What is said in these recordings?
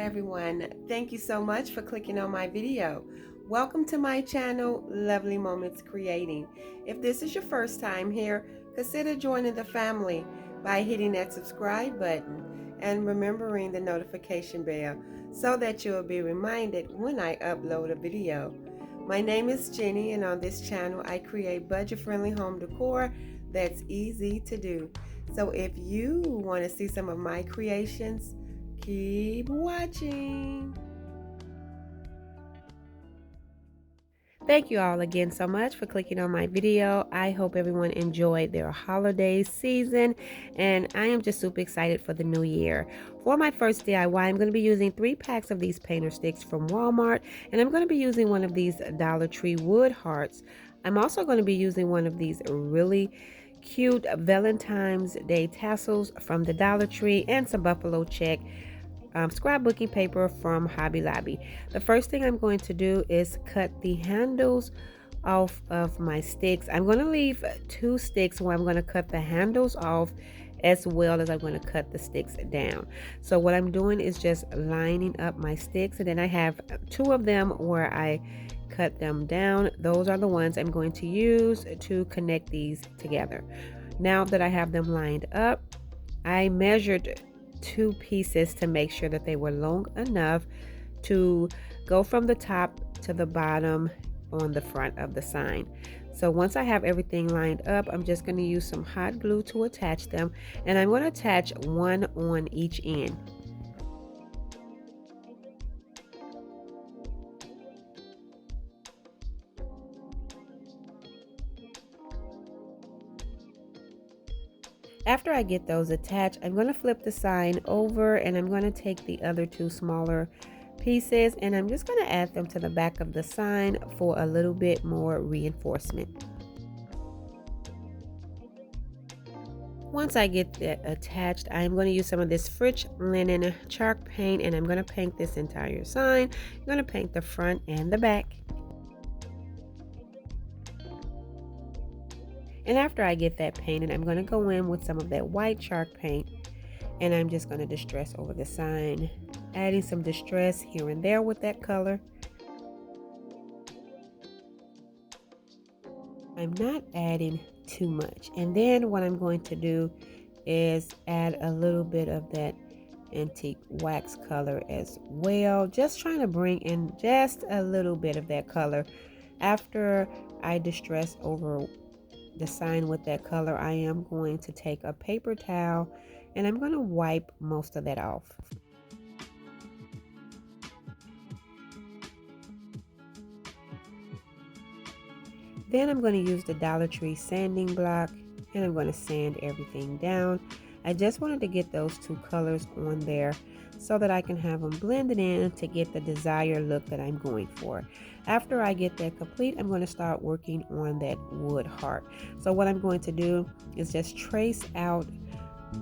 everyone. Thank you so much for clicking on my video. Welcome to my channel, Lovely Moments Creating. If this is your first time here, consider joining the family by hitting that subscribe button and remembering the notification bell so that you'll be reminded when I upload a video. My name is Jenny, and on this channel I create budget-friendly home decor that's easy to do. So if you want to see some of my creations, keep watching. Thank you all again so much for clicking on my video. I hope everyone enjoyed their holiday season, and I am just super excited for the new year. For my first DIY, I'm going to be using 3 packs of these painter sticks from Walmart, and I'm going to be using one of these Dollar Tree wood hearts. I'm also going to be using one of these really cute Valentine's Day tassels from the Dollar Tree and some buffalo check scrapbooking paper from Hobby Lobby. The first thing I'm going to do is cut the handles off of my sticks. I'm going to leave 2 sticks where I'm going to cut the handles off, as well as I'm going to cut the sticks down. So what I'm doing is just lining up my sticks, and then I have 2 of them where I cut them down. Those are the ones I'm going to use to connect these together. Now that I have them lined up, I measured 2 pieces to make sure that they were long enough to go from the top to the bottom on the front of the sign. So once I have everything lined up, I'm just going to use some hot glue to attach them, and I'm going to attach one on each end. After I get those attached, I'm going to flip the sign over, and I'm going to take the other 2 smaller pieces, and I'm just going to add them to the back of the sign for a little bit more reinforcement. Once I get that attached, I'm going to use some of this French linen chalk paint, and I'm going to paint this entire sign. I'm going to paint the front and the back. And after I get that painted, I'm going to go in with some of that white chalk paint, and I'm just going to distress over the sign, adding some distress here and there with that color. I'm not adding too much. And then what I'm going to do is add a little bit of that antique wax color as well, just trying to bring in just a little bit of that color. After I distress over the sign with that color, I am going to take a paper towel and I'm going to wipe most of that off. Then I'm going to use the Dollar Tree sanding block, and I'm going to sand everything down. I just wanted to get those 2 colors on there so that I can have them blended in to get the desired look that I'm going for. After I get that complete, I'm going to start working on that wood heart. So what I'm going to do is just trace out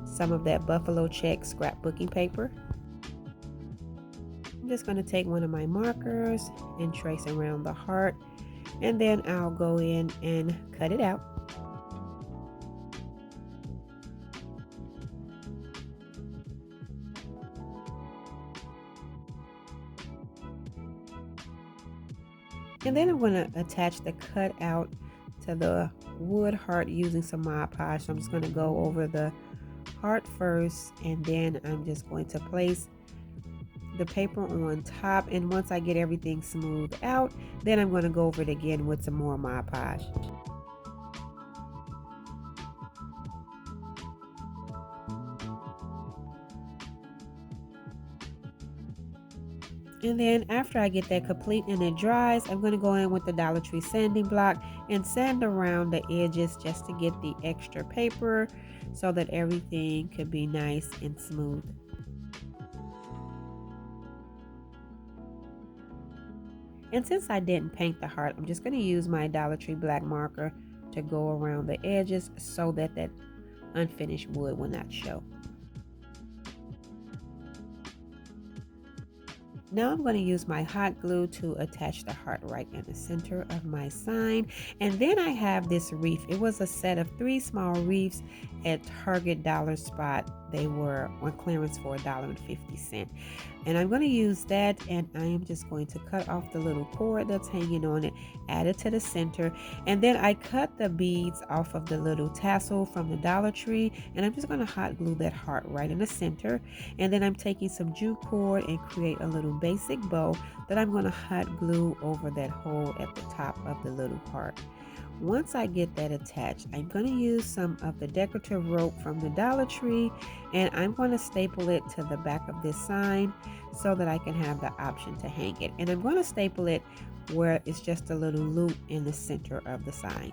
some of that buffalo check scrapbooking paper. I'm just going to take one of my markers and trace around the heart, and then I'll go in and cut it out. And then I'm going to attach the cutout to the wood heart using some Mod Podge. So I'm just going to go over the heart first, and then I'm just going to place the paper on top. And once I get everything smoothed out, then I'm going to go over it again with some more Mod Podge. And then after I get that complete and it dries, I'm going to go in with the Dollar Tree sanding block and sand around the edges just to get the extra paper so that everything could be nice and smooth. And since I didn't paint the heart, I'm just going to use my Dollar Tree black marker to go around the edges so that that unfinished wood will not show. Now I'm going to use my hot glue to attach the heart right in the center of my sign. And then I have this wreath. It was a set of 3 small wreaths at Target Dollar Spot They were on clearance for $1.50. And I'm going to use that, and I am just going to cut off the little cord that's hanging on it, add it to the center, and then I cut the beads off of the little tassel from the Dollar Tree, and I'm just going to hot glue that heart right in the center. And then I'm taking some jute cord and create a little basic bow that I'm going to hot glue over that hole at the top of the little heart. Once I get that attached, I'm going to use some of the decorative rope from the Dollar Tree, and I'm going to staple it to the back of this sign so that I can have the option to hang it. And I'm going to staple it where it's just a little loop in the center of the sign.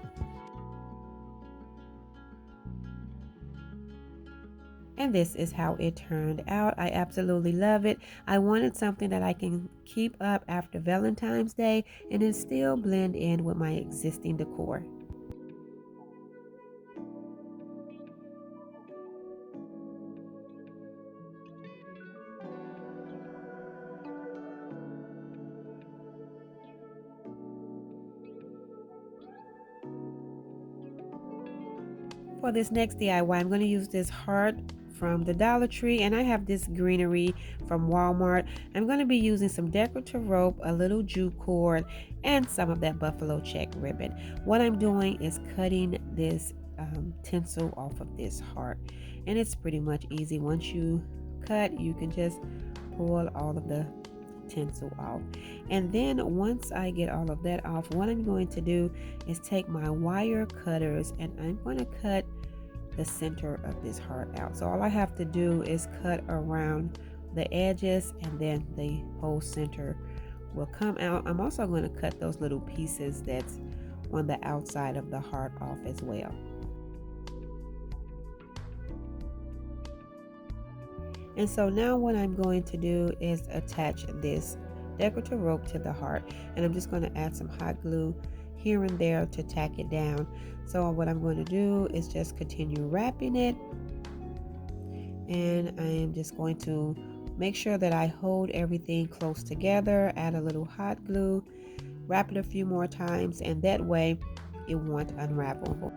And this is how it turned out. I absolutely love it. I wanted something that I can keep up after Valentine's Day and then still blend in with my existing decor. For this next DIY, I'm going to use this heart from the Dollar Tree, and I have this greenery from Walmart. I'm going to be using some decorative rope, a little jute cord, and some of that buffalo check ribbon. What I'm doing is cutting this tinsel off of this heart, and it's pretty much easy. Once you cut, you can just pull all of the tinsel off. And then once I get all of that off, what I'm going to do is take my wire cutters and I'm going to cut the center of this heart out. So all I have to do is cut around the edges, and then the whole center will come out. I'm also going to cut those little pieces that's on the outside of the heart off as well. And so now what I'm going to do is attach this decorative rope to the heart, and I'm just going to add some hot glue here and there to tack it down. So what I'm going to do is just continue wrapping it, and I am just going to make sure that I hold everything close together, add a little hot glue, wrap it a few more times, and that way it won't unravel.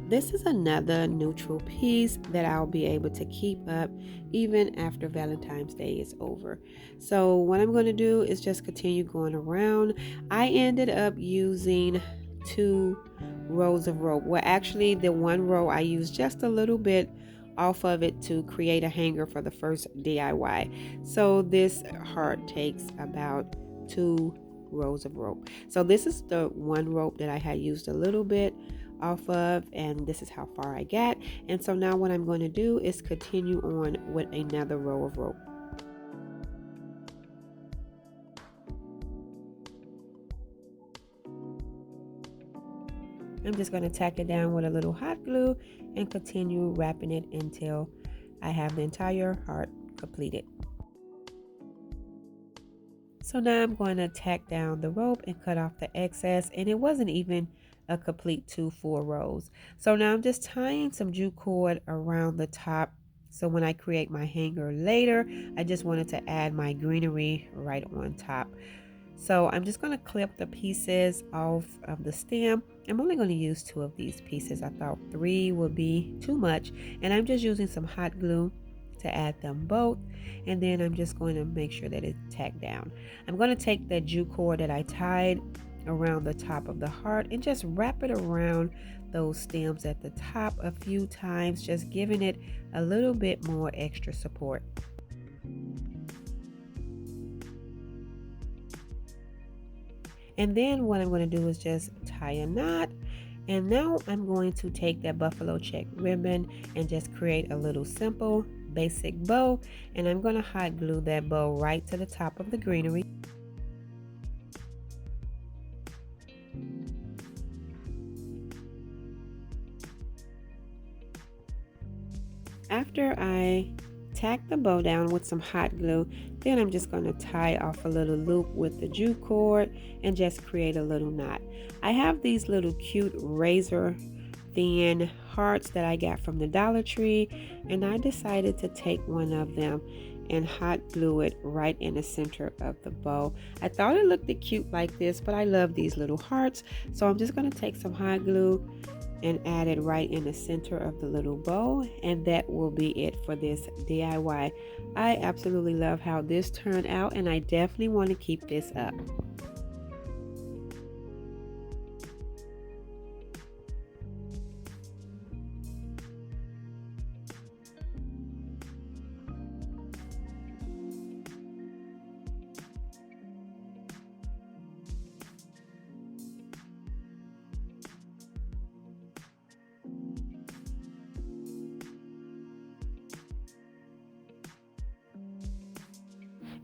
This is another neutral piece that I'll be able to keep up even after Valentine's Day is over. So what I'm going to do is just continue going around. I ended up using 2 rows of rope. Well, actually the one row I used just a little bit off of it to create a hanger for the first DIY. So this heart takes about 2 rows of rope. So this is the one rope that I had used a little bit off of, and this is how far I got. And so now what I'm going to do is continue on with another row of rope. I'm just going to tack it down with a little hot glue and continue wrapping it until I have the entire heart completed. So now I'm going to tack down the rope and cut off the excess, and it wasn't even a complete 2 full rows. So now I'm just tying some jute cord around the top, so when I create my hanger later, I just wanted to add my greenery right on top. So I'm just going to clip the pieces off of the stem. I'm only going to use 2 of these pieces. I thought 3 would be too much, and I'm just using some hot glue to add them both, and then I'm just going to make sure that it's tacked down. I'm going to take that jute cord that I tied around the top of the heart and just wrap it around those stems at the top a few times, just giving it a little bit more extra support. And then what I'm going to do is just tie a knot. And now I'm going to take that buffalo check ribbon and just create a little simple basic bow, and I'm going to hot glue that bow right to the top of the greenery. After I tack the bow down with some hot glue, then I'm just going to tie off a little loop with the jute cord and just create a little knot. I have these little cute razor thin hearts that I got from the Dollar Tree, and I decided to take one of them and hot glue it right in the center of the bow. I thought it looked cute like this, but I love these little hearts. So I'm just going to take some hot glue and add it right in the center of the little bow, and that will be it for this DIY. I absolutely love how this turned out, and I definitely want to keep this up.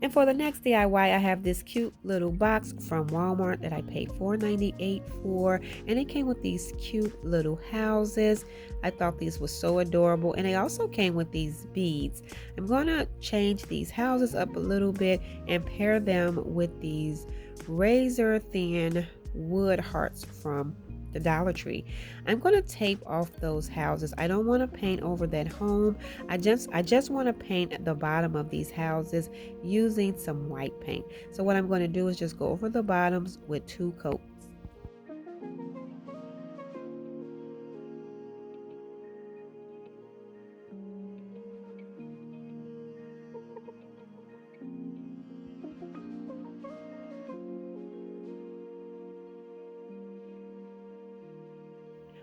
And for the next DIY, I have this cute little box from Walmart that I paid $4.98 for. And it came with these cute little houses. I thought these were so adorable. And they also came with these beads. I'm going to change these houses up a little bit and pair them with these razor thin wood hearts from the Dollar Tree. I'm going to tape off those houses. I don't want to paint over that home. I just want to paint the bottom of these houses using some white paint. So what I'm going to do is just go over the bottoms with 2 coats.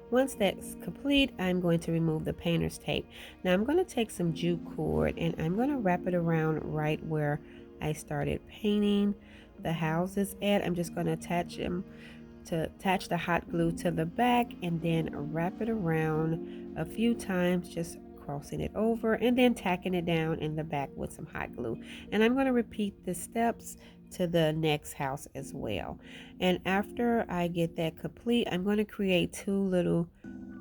Once that's complete, I'm going to remove the painter's tape. Now I'm going to take some jute cord and I'm going to wrap it around right where I started painting the houses at. I'm just going to attach the hot glue to the back and then wrap it around a few times, just crossing it over and then tacking it down in the back with some hot glue. And I'm going to repeat the steps to the next house as well. And after I get that complete, I'm going to create 2 little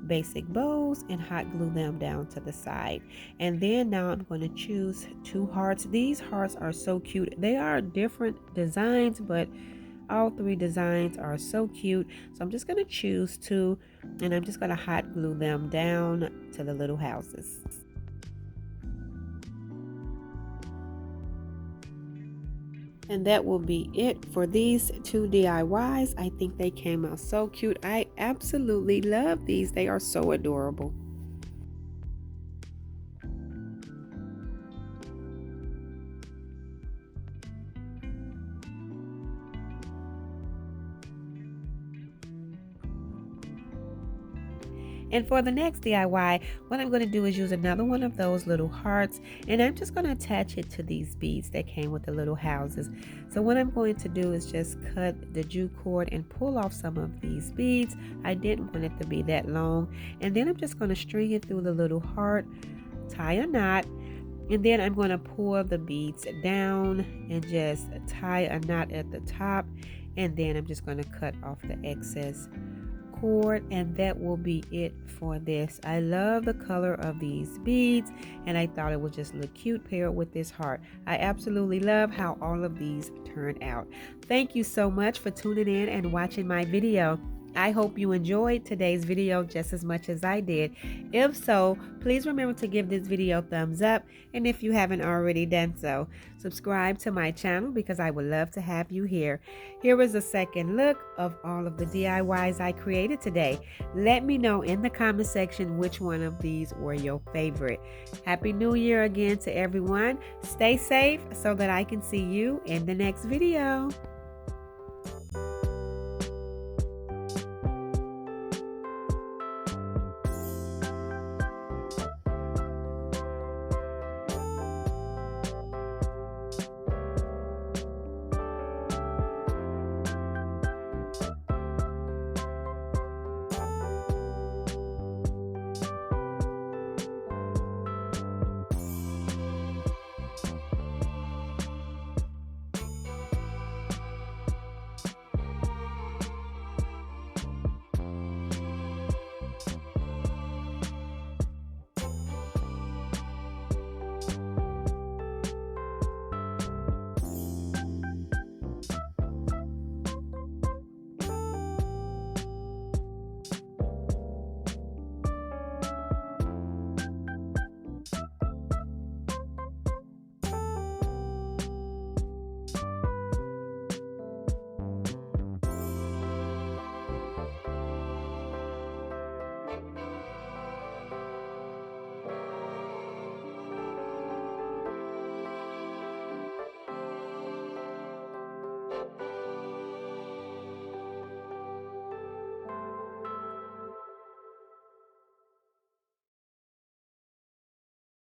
basic bows and hot glue them down to the side. And then now I'm going to choose 2 hearts. These hearts are so cute. They are different designs, but all 3 designs are so cute. So I'm just going to choose 2 and I'm just going to hot glue them down to the little houses. And that will be it for these 2 DIYs. I think they came out so cute. I absolutely love these. They are so adorable. And for the next DIY, what I'm going to do is use another one of those little hearts, and I'm just going to attach it to these beads that came with the little houses. So what I'm going to do is just cut the jute cord and pull off some of these beads. I didn't want it to be that long. And then I'm just going to string it through the little heart, tie a knot, and then I'm going to pull the beads down and just tie a knot at the top. And then I'm just going to cut off the excess cord, and that will be it for this. I love the color of these beads and I thought it would just look cute paired with this heart. I absolutely love how all of these turned out. Thank you so much for tuning in and watching my video. I hope you enjoyed today's video just as much as I did. If so, please remember to give this video a thumbs up, and if you haven't already done so, subscribe to my channel because I would love to have you here. Here is a second look of all of the DIYs I created today. Let me know in the comment section which one of these were your favorite. Happy New Year again to everyone. Stay safe so that I can see you in the next video.